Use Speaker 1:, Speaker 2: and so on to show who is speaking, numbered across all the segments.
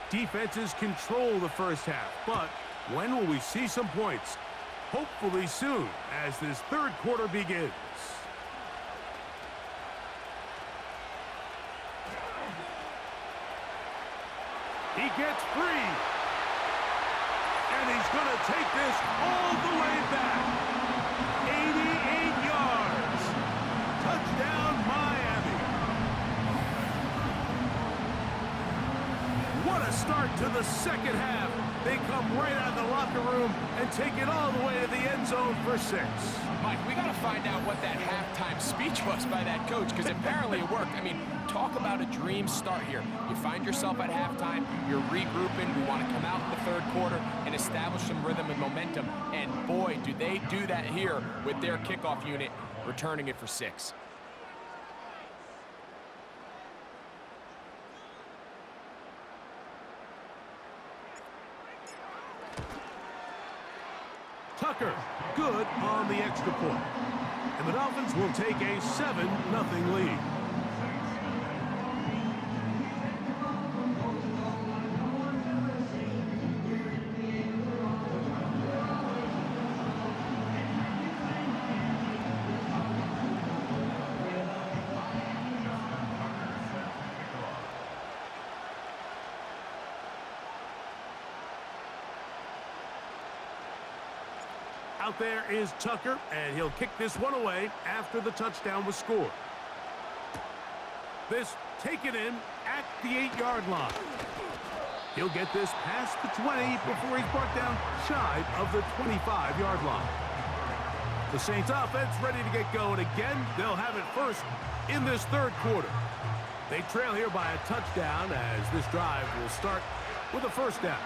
Speaker 1: Defenses control the first half, but when will we see some points? Hopefully soon, as this third quarter begins. He gets free. And he's going to take this all the way back. 88 yards. Touchdown, Miami. What a start to the second half. They come right out of the locker room and take it all the way to the end zone for 6.
Speaker 2: Mike, we got to find out what that halftime speech was by that coach, because apparently it worked. I mean, talk about a dream start here. You find yourself at halftime, you're regrouping, we want to come out in the third quarter and establish some rhythm and momentum, and boy, do they do that here with their kickoff unit, returning it for 6.
Speaker 1: Tucker, good on the extra point. And the Dolphins will take a 7-0 lead. Out there is Tucker, and he'll kick this one away after the touchdown was scored. This taken in at the 8-yard line. He'll get this past the 20 before he's brought down shy of the 25-yard line. The Saints offense ready to get going again. They'll have it first in this third quarter. They trail here by a touchdown as this drive will start with a first down.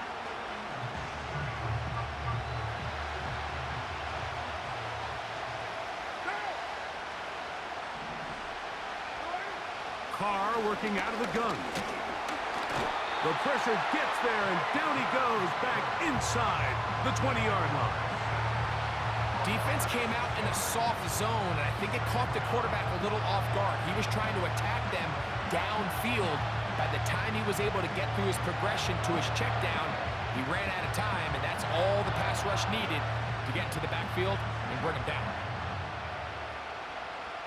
Speaker 1: Carr working out of the gun. The pressure gets there, and down he goes back inside the 20-yard line.
Speaker 2: Defense came out in a soft zone, and I think it caught the quarterback a little off guard. He was trying to attack them downfield. By the time he was able to get through his progression to his check down, he ran out of time, and that's all the pass rush needed to get to the backfield and bring him down.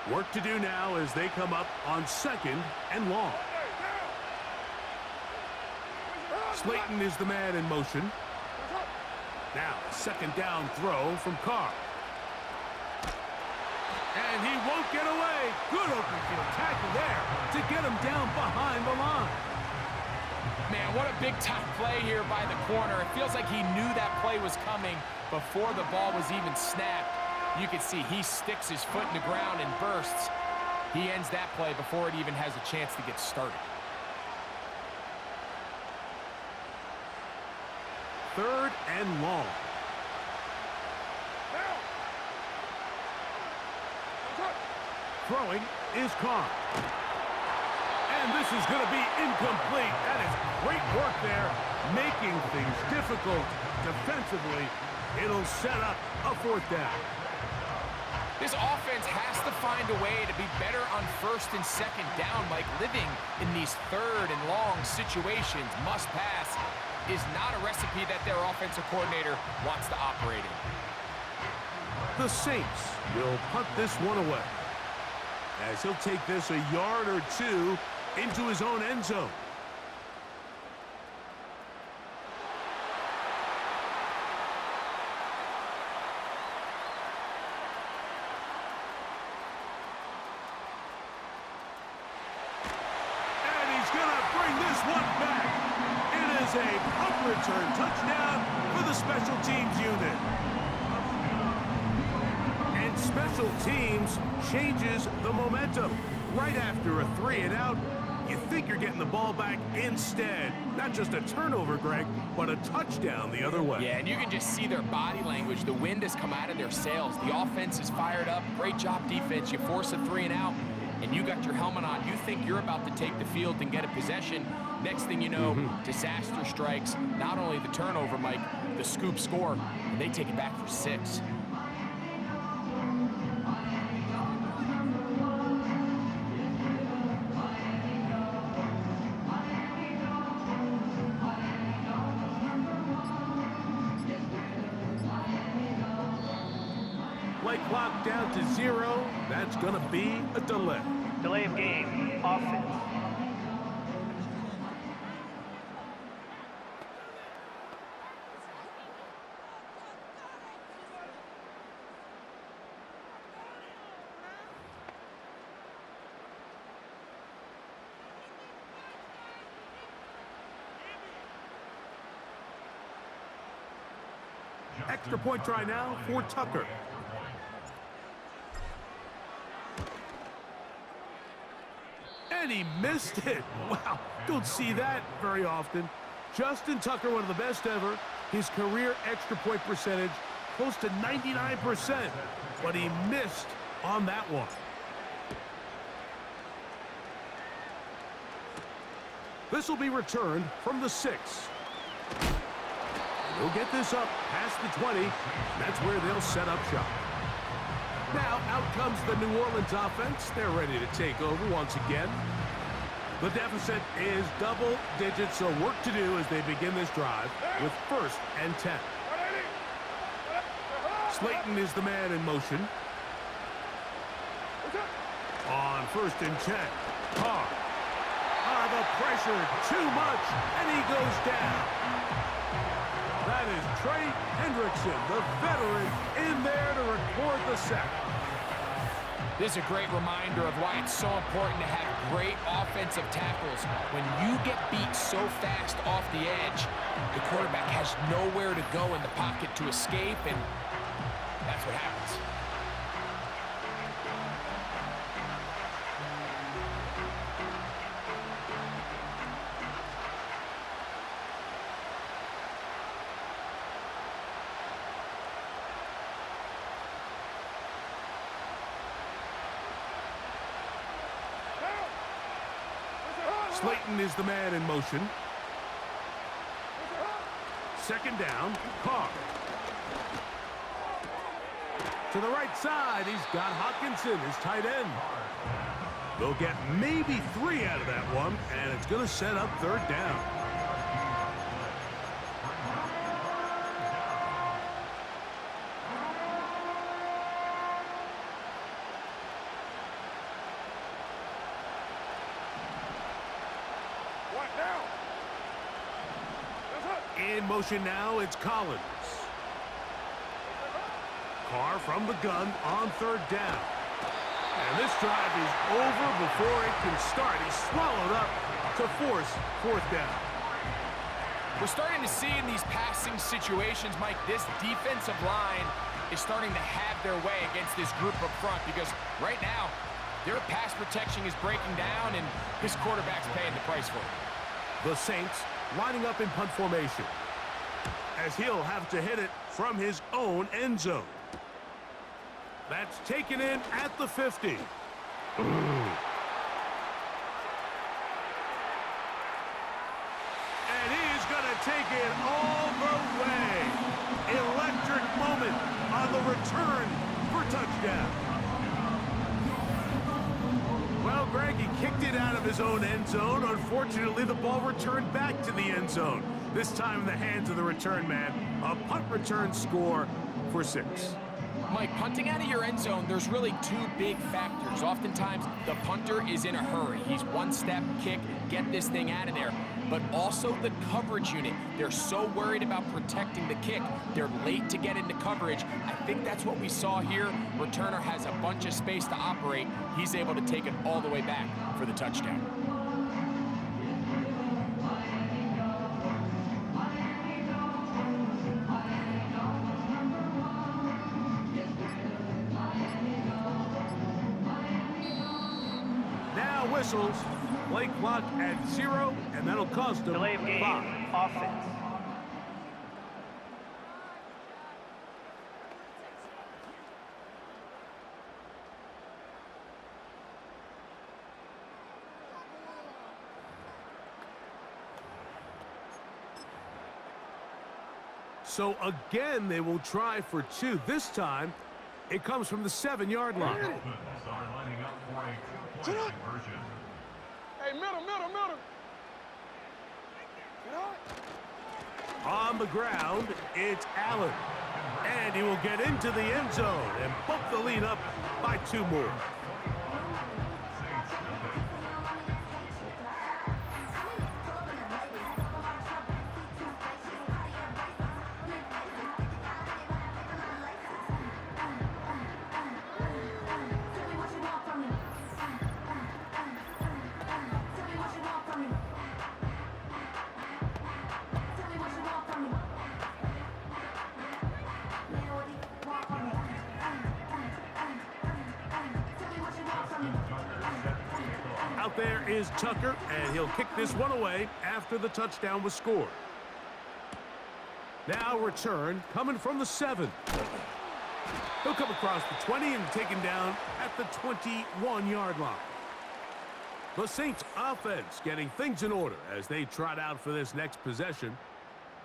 Speaker 1: Work to do now as they come up on 2nd and long. Slayton is the man in motion. Now, second down throw from Carr. And he won't get away. Good open field tackle there to get him down behind the line.
Speaker 2: Man, what a big-time play here by the corner. It feels like he knew that play was coming before the ball was even snapped. You can see he sticks his foot in the ground and bursts. He ends that play before it even has a chance to get started.
Speaker 1: 3rd and long. Throwing is Carr. And this is going to be incomplete. That is great work there, making things difficult defensively. It'll set up a 4th down.
Speaker 2: This offense has to find a way to be better on 1st and 2nd down, like living in these 3rd and long situations. Must pass is not a recipe that their offensive coordinator wants to operate in.
Speaker 1: The Saints will punt this one away, as he'll take this a yard or 2 into his own end zone. A punt return touchdown for the special teams unit. And special teams changes the momentum. Right after a 3-and-out, you think you're getting the ball back instead. Not just a turnover, Greg, but a touchdown the other way.
Speaker 2: Yeah, and you can just see their body language. The wind has come out of their sails. The offense is fired up. Great job, defense. You force a 3-and-out, and you got your helmet on. You think you're about to take the field and get a possession. Next thing you know, disaster strikes. Not only the turnover, Mike, the scoop score, and they take it back for 6.
Speaker 1: Play clock down to 0. That's going to be a delay.
Speaker 3: Delay of game, offense.
Speaker 1: Extra point try now for Tucker. And he missed it. Wow, don't see that very often. Justin Tucker, one of the best ever. His career extra point percentage close to 99%, but he missed on that one. This will be returned from the 6. They'll get this up past the 20. That's where they'll set up shop. Now, out comes the New Orleans offense. They're ready to take over once again. The deficit is double digits, so work to do as they begin this drive with 1st and 10. Slayton is the man in motion. On 1st and 10. Carr. The pressure, too much, and he goes down. That is Trey Hendrickson, the veteran, in there to record the sack.
Speaker 2: This is a great reminder of why it's so important to have great offensive tackles. When you get beat so fast off the edge, the quarterback has nowhere to go in the pocket to escape, and that's what happens.
Speaker 1: Slayton is the man in motion. 2nd down, Carr. To the right side, he's got Hockenson, his tight end. They'll get maybe 3 out of that one, and it's going to set up 3rd down. In motion now, it's Collins. Carr from the gun on 3rd down. And this drive is over before it can start. He's swallowed up to force 4th down.
Speaker 2: We're starting to see in these passing situations, Mike, this defensive line is starting to have their way against this group up front because right now, their pass protection is breaking down and this quarterback's paying the price for it.
Speaker 1: The Saints lining up in punt formation as he'll have to hit it from his own end zone. That's taken in at the 50. And he's going to take it all the way. Electric moment on the return for touchdown. Well, Greg, he kicked it out of his own end zone. Unfortunately, the ball returned back to the end zone. This time in the hands of the return man. A punt return score for 6.
Speaker 2: Mike, punting out of your end zone, there's really 2 big factors. Oftentimes, the punter is in a hurry. He's one step, kick, get this thing out of there. But also the coverage unit. They're so worried about protecting the kick, they're late to get into coverage. I think that's what we saw here. Returner has a bunch of space to operate. He's able to take it all the way back for the touchdown.
Speaker 1: Whistles, play clock at 0, and that'll cost them
Speaker 3: Delay of game,
Speaker 1: 5.
Speaker 3: offense.
Speaker 1: So again, they will try for 2. This time, it comes from the 7-yard line.
Speaker 4: Hey, middle.
Speaker 1: On the ground, it's Allen. And he will get into the end zone and bump the lead up by 2 more. Out there is Tucker, and he'll kick this one away after the touchdown was scored. Now return coming from the 7. He'll come across the 20 and taken down at the 21-yard line. The Saints offense getting things in order as they trot out for this next possession.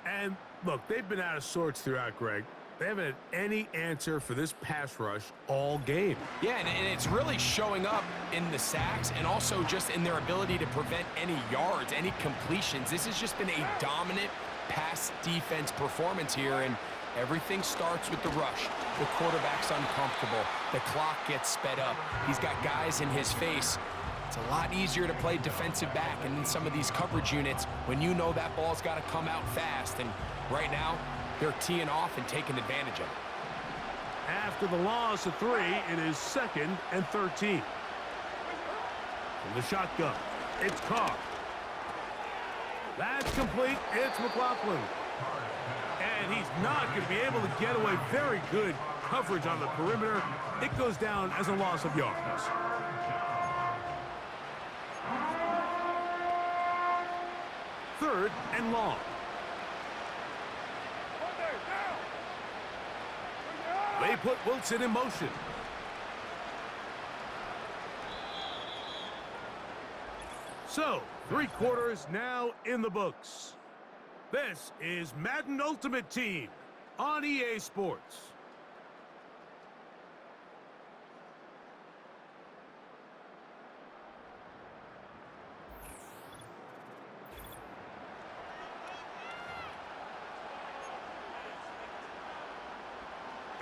Speaker 1: And look, they've been out of sorts throughout, Greg. They haven't had any answer for this pass rush all game.
Speaker 2: Yeah, and it's really showing up in the sacks and also just in their ability to prevent any yards, any completions. This has just been a dominant pass defense performance here, and everything starts with the rush. The quarterback's uncomfortable. The clock gets sped up. He's got guys in his face. It's a lot easier to play defensive back and in some of these coverage units when you know that ball's got to come out fast. And right now, they're teeing off and taking advantage of it.
Speaker 1: After the loss of 3, it is 2nd and 13. From the shotgun, it's Carr. That's complete. It's McLaughlin. And he's not going to be able to get away. Very good coverage on the perimeter. It goes down as a loss of yards. Third and long. They put Wilson in motion. So, 3 quarters now in the books. This is Madden Ultimate Team on EA Sports.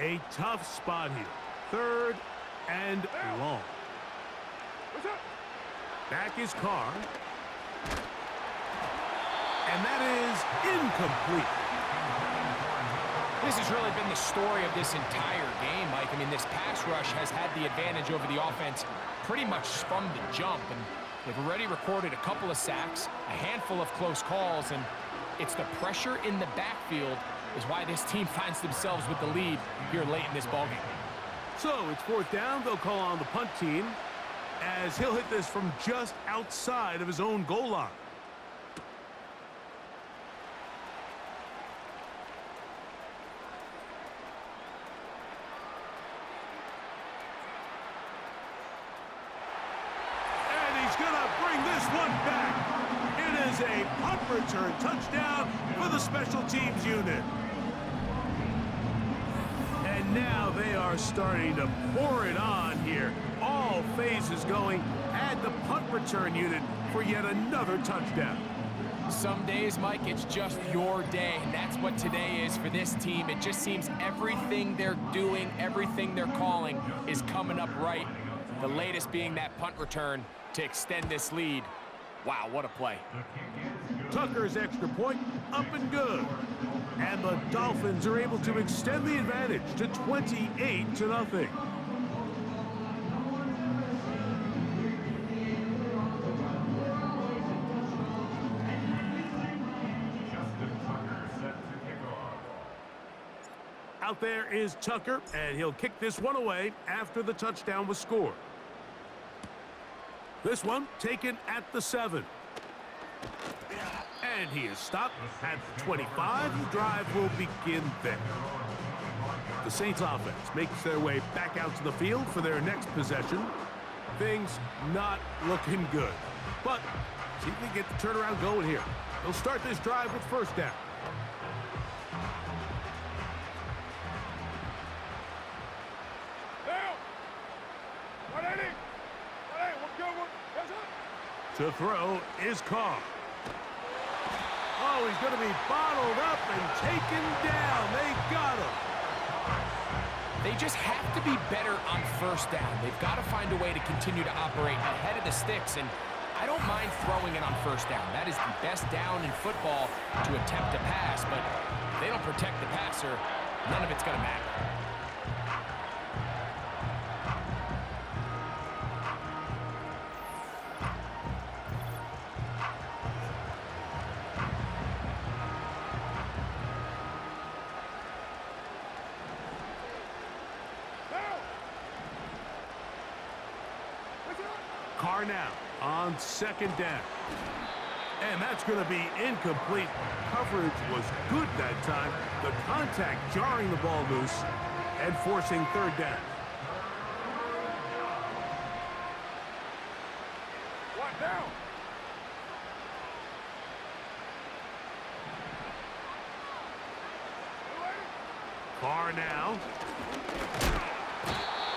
Speaker 1: A tough spot here. 3rd and long. Back is Carr. And that is incomplete.
Speaker 2: This has really been the story of this entire game, Mike. I mean, this pass rush has had the advantage over the offense pretty much from the jump. And they've already recorded a couple of sacks, a handful of close calls, and it's the pressure in the backfield is why this team finds themselves with the lead here late in this ballgame.
Speaker 1: So it's 4th down. They'll call on the punt team as he'll hit this from just outside of his own goal line. And he's going to bring this one back. It is a punt return touchdown for the special teams unit. And now they are starting to pour it on here. All phases going. Add the punt return unit for yet another touchdown.
Speaker 2: Some days, Mike, it's just your day, and that's what today is for this team. It just seems everything they're doing, everything they're calling is coming up right. The latest being that punt return to extend this lead. Wow, what a play.
Speaker 1: Tucker's extra point up and good. And the Dolphins are able to extend the advantage to 28-0. Out there is Tucker, and he'll kick this one away after the touchdown was scored. This one taken at the 7. And he is stopped at the 25. The drive will begin there. The Saints offense makes their way back out to the field for their next possession. Things not looking good. But see if they get the turnaround going here. They'll start this drive with 1st down. To throw is Carr. Oh, he's going to be bottled up and taken down. They got him.
Speaker 2: They just have to be better on first down. They've got to find a way to continue to operate ahead of the sticks, and I don't mind throwing it on first down. That is the best down in football to attempt to pass, but if they don't protect the passer, none of it's going to matter.
Speaker 1: Carr now on second down. And that's going to be incomplete. Coverage was good that time. The contact jarring the ball loose and forcing third down. One down. Carr now.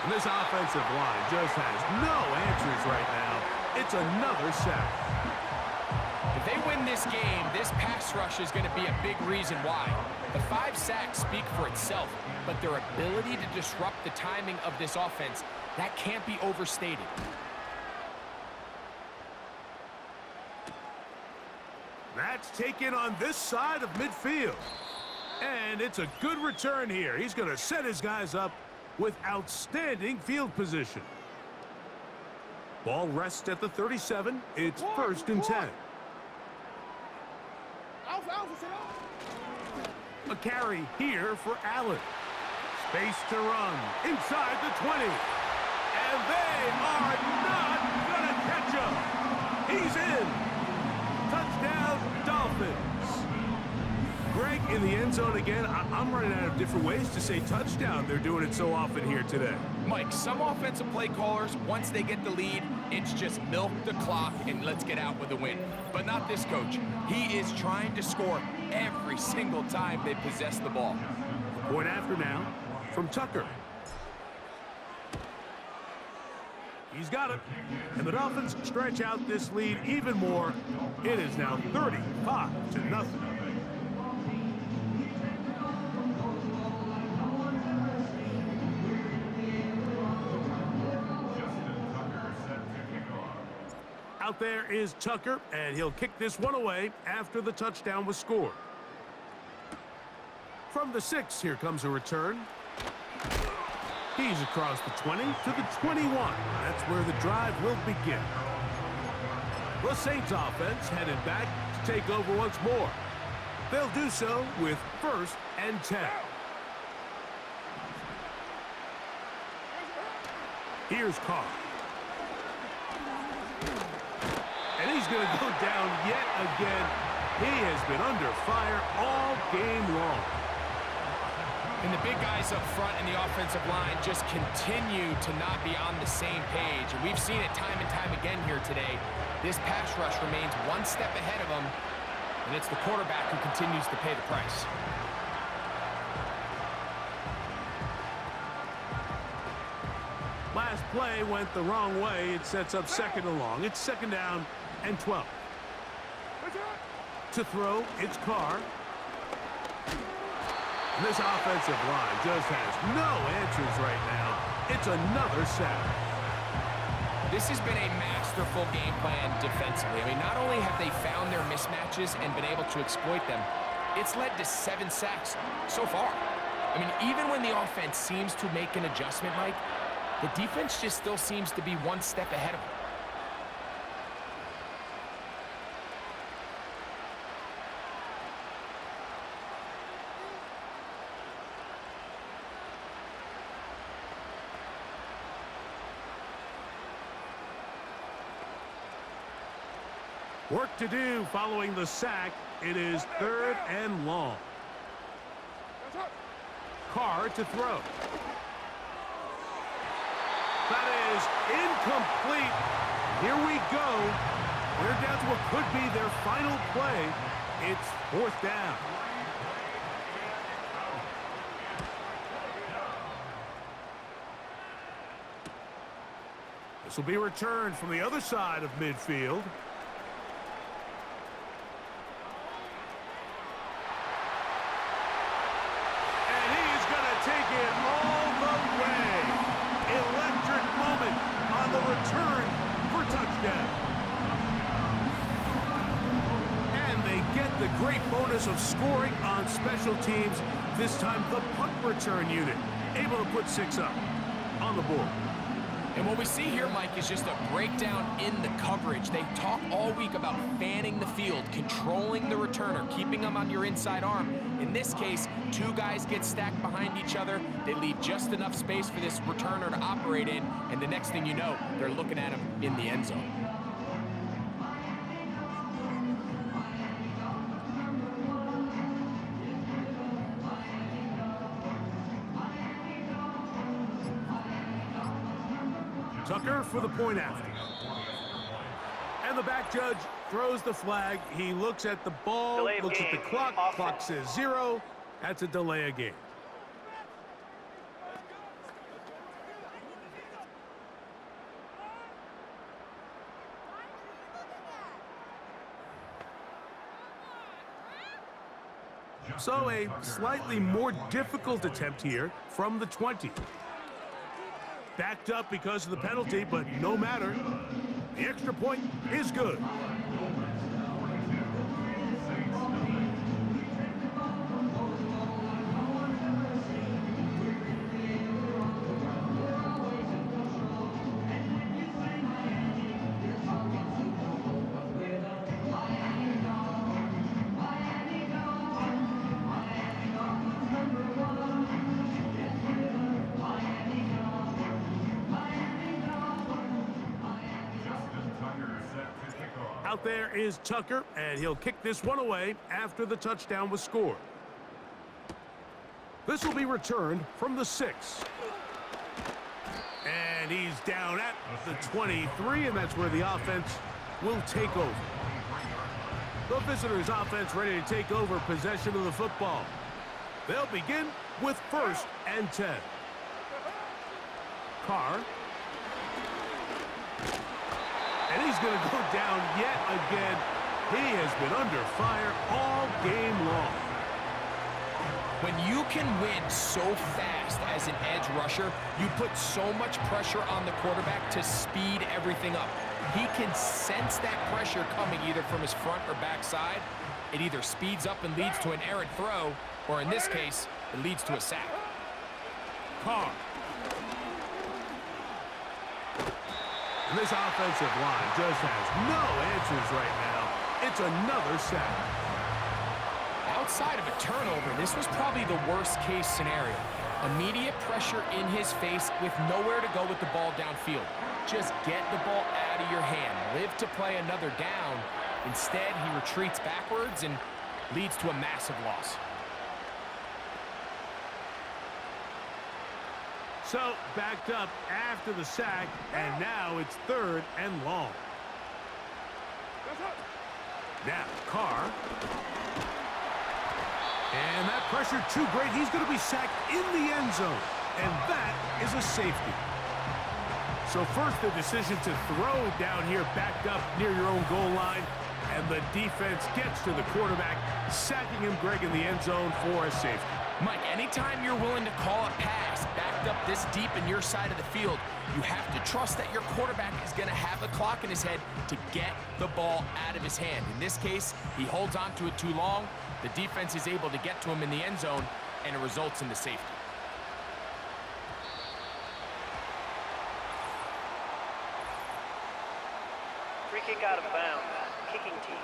Speaker 1: And this offensive line just has no answers right now. It's another sack.
Speaker 2: If they win this game, this pass rush is going to be a big reason why. The 5 sacks speak for itself, but their ability to disrupt the timing of this offense, that can't be overstated.
Speaker 1: That's taken on this side of midfield. And it's a good return here. He's going to set his guys up with outstanding field position. Ball rests at the 37. It's first and 10. A carry here for Allen. Space to run inside the 20. And they are not going to catch him. He's in. Touchdown, Dolphins. Greg, in the end zone again. I'm running out of different ways to say touchdown. They're doing it so often here today.
Speaker 2: Mike, some offensive play callers, once they get the lead, it's just milk the clock and let's get out with a win. But not this coach. He is trying to score every single time they possess the ball.
Speaker 1: Point after now from Tucker. He's got it. And the Dolphins stretch out this lead even more. It is now 35-0. Out there is Tucker, and he'll kick this one away after the touchdown was scored. From the 6, here comes a return. He's across the 20 to the 21. That's where the drive will begin. The Saints offense headed back to take over once more. They'll do so with first and 10. Here's Carr. And he's going to go down yet again. He has been under fire all game long.
Speaker 2: And the big guys up front in the offensive line just continue to not be on the same page. And we've seen it time and time again here today. This pass rush remains one step ahead of them, and it's the quarterback who continues to pay the price.
Speaker 1: Last play went the wrong way. It sets up second and long. It's second down and 12. To throw, it's Carr. And this offensive line just has no answers right now. It's another sack.
Speaker 2: This has been a masterful game plan defensively. I mean, not only have they found their mismatches and been able to exploit them, it's led to 7 sacks so far. I mean, even when the offense seems to make an adjustment, Mike, the defense just still seems to be one step ahead of them.
Speaker 1: Work to do following the sack. It is third and long. Carr to throw. That is incomplete. Here we go. They're down to what could be their final play. It's fourth down. This will be returned from the other side of midfield. And he's going to take it all the great bonus of scoring on special teams. This time the punt return unit able to put 6 up on the board.
Speaker 2: And what we see here, Mike, is just a breakdown in the coverage. They talk all week about fanning the field, controlling the returner, keeping them on your inside arm. In this case, 2 guys get stacked behind each other. They leave just enough space for this returner to operate in, and the next thing you know, they're looking at him in the end zone.
Speaker 1: Tucker for the point after. And the back judge throws the flag. He looks at the ball,
Speaker 3: Delay of
Speaker 1: looks at the
Speaker 3: game.
Speaker 1: clock.
Speaker 3: Offense.
Speaker 1: Clock says 0. That's a delay of game. So a slightly more difficult attempt here from the 20. Backed up because of the penalty, but no matter. The extra point is good. Out there is Tucker, and he'll kick this one away after the touchdown was scored. This will be returned from the 6. And he's down at the 23, and that's where the offense will take over. The visitors' offense ready to take over possession of the football. They'll begin with 1st and 10. Carr. And he's going to go down yet again. He has been under fire all game long.
Speaker 2: When you can win so fast as an edge rusher, you put so much pressure on the quarterback to speed everything up. He can sense that pressure coming either from his front or back side. It either speeds up and leads to an errant throw, or in this case, it leads to a sack.
Speaker 1: Carr. And this offensive line just has no answers right now. It's another sack.
Speaker 2: Outside of a turnover, this was probably the worst-case scenario. Immediate pressure in his face with nowhere to go with the ball downfield. Just get the ball out of your hand. Live to play another down. Instead, he retreats backwards and leads to a massive loss.
Speaker 1: So, backed up after the sack, and now it's 3rd and long. Now, Carr. And that pressure too great. He's going to be sacked in the end zone, and that is a safety. So first, the decision to throw down here backed up near your own goal line, and the defense gets to the quarterback, sacking him, Greg, in the end zone for a safety.
Speaker 2: Mike, anytime you're willing to call a pass backed up this deep in your side of the field, you have to trust that your quarterback is going to have the clock in his head to get the ball out of his hand. In this case, he holds on to it too long. The defense is able to get to him in the end zone, and it results in the safety.
Speaker 3: Free kick out of bounds. Kicking team.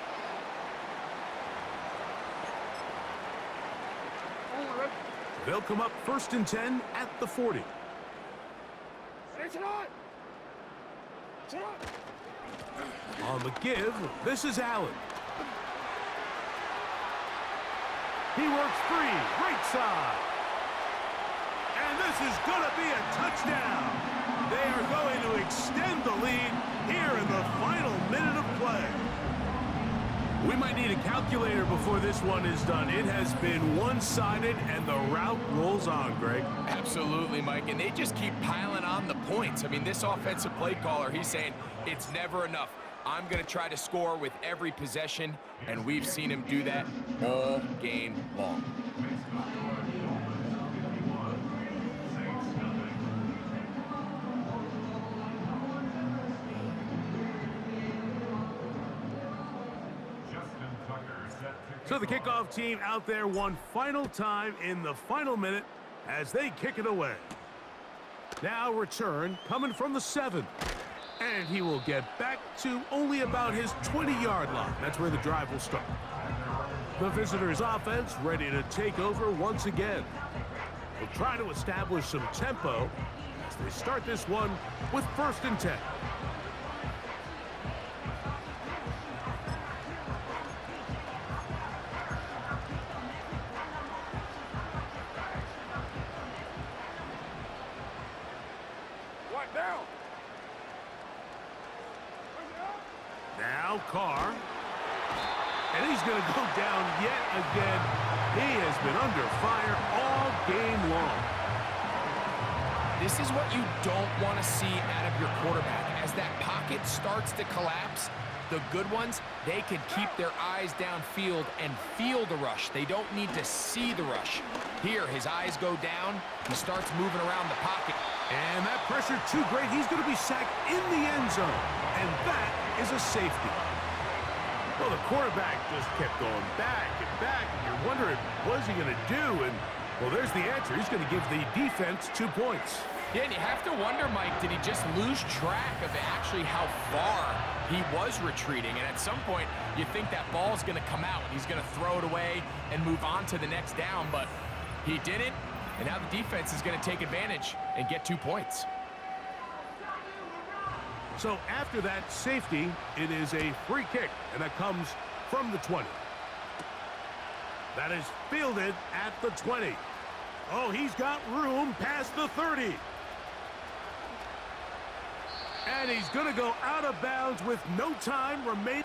Speaker 1: They'll come up 1st and 10 at the 40. On the give, this is Allen. He works free, right side. And this is going to be a touchdown. They are going to extend the lead here in the final minute of play. We might need a calculator before this one is done. It has been one-sided, and the route rolls on, Greg.
Speaker 2: Absolutely, Mike, and they just keep piling on the points. I mean, this offensive play caller, he's saying it's never enough. I'm going to try to score with every possession, and we've seen him do that all game long.
Speaker 1: So the kickoff team out there one final time in the final minute as they kick it away. Now return coming from the 7. And he will get back to only about his 20-yard line. That's where the drive will start. The visitors' offense ready to take over once again. They'll try to establish some tempo as they start this one with 1st and 10. Now Carr. And he's going to go down yet again. He has been under fire all game long.
Speaker 2: This is what you don't want to see out of your quarterback. As that pocket starts to collapse, the good ones, they can keep their eyes downfield and feel the rush. They don't need to see the rush. Here, his eyes go down. He starts moving around the pocket.
Speaker 1: And that pressure too great. He's going to be sacked in the end zone. And that is a safety. Well, the quarterback just kept going back and back. And you're wondering, what's he going to do? And, well, there's the answer. He's going to give the defense 2 points.
Speaker 2: Yeah, and you have to wonder, Mike, did he just lose track of actually how far he was retreating? And at some point, you think that ball's going to come out. He's going to throw it away and move on to the next down. But he didn't. And now the defense is going to take advantage and get 2 points.
Speaker 1: So after that safety, it is a free kick, and that comes from the 20. That is fielded at the 20. Oh, he's got room past the 30. And he's going to go out of bounds with no time remaining.